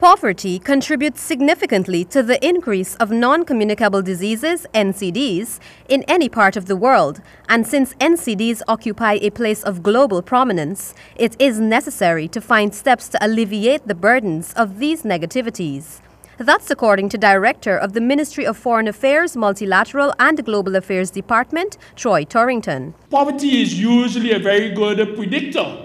Poverty contributes significantly to the increase of non-communicable diseases, NCDs, in any part of the world, and since NCDs occupy a place of global prominence, it is necessary to find steps to alleviate the burdens of these negativities. That's according to Director of the Ministry of Foreign Affairs, Multilateral and Global Affairs Department, Troy Torrington. Poverty is usually a very good predictor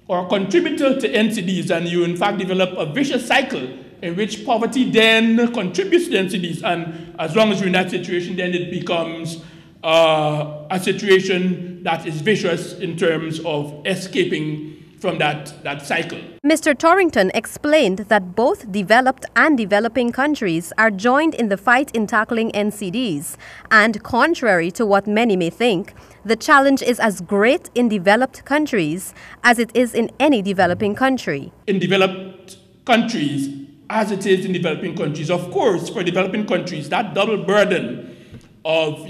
or contributor to NCDs, and you in fact develop a vicious cycle in which poverty then contributes to NCDs, and as long as you're in that situation, then it becomes a situation that is vicious in terms of escaping from that cycle. Mr. Torrington explained that both developed and developing countries are joined in the fight in tackling NCDs, and contrary to what many may think, the challenge is as great in developed countries as it is in any developing country. In developed countries, as it is in developing countries, of course, for developing countries, that double burden of,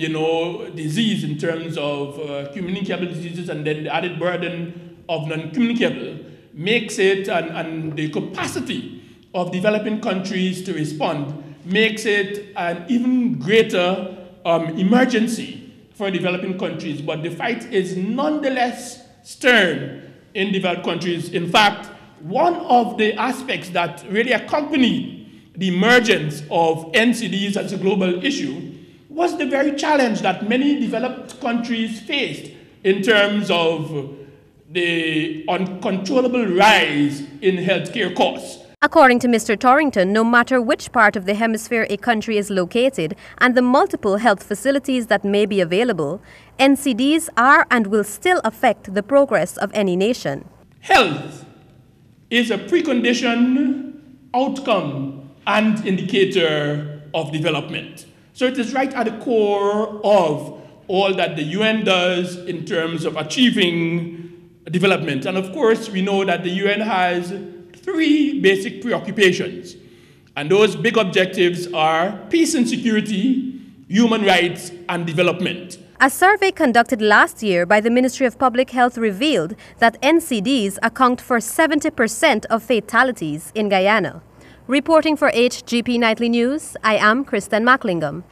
disease in terms of communicable diseases and then the added burden of non-communicable makes it, and the capacity of developing countries to respond makes it an even greater emergency for developing countries. But the fight is nonetheless stern in developed countries. In fact, one of the aspects that really accompanied the emergence of NCDs as a global issue was the very challenge that many developed countries faced in terms of the uncontrollable rise in healthcare costs. According to Mr. Torrington, no matter which part of the hemisphere a country is located and the multiple health facilities that may be available, NCDs are and will still affect the progress of any nation. Health is a precondition, outcome, and indicator of development. So it is right at the core of all that the UN does in terms of achieving development. And of course, we know that the UN has three basic preoccupations. And those big objectives are peace and security, human rights, and development. A survey conducted last year by the Ministry of Public Health revealed that NCDs account for 70% of fatalities in Guyana. Reporting for HGP Nightly News, I am Kristen Macklingam.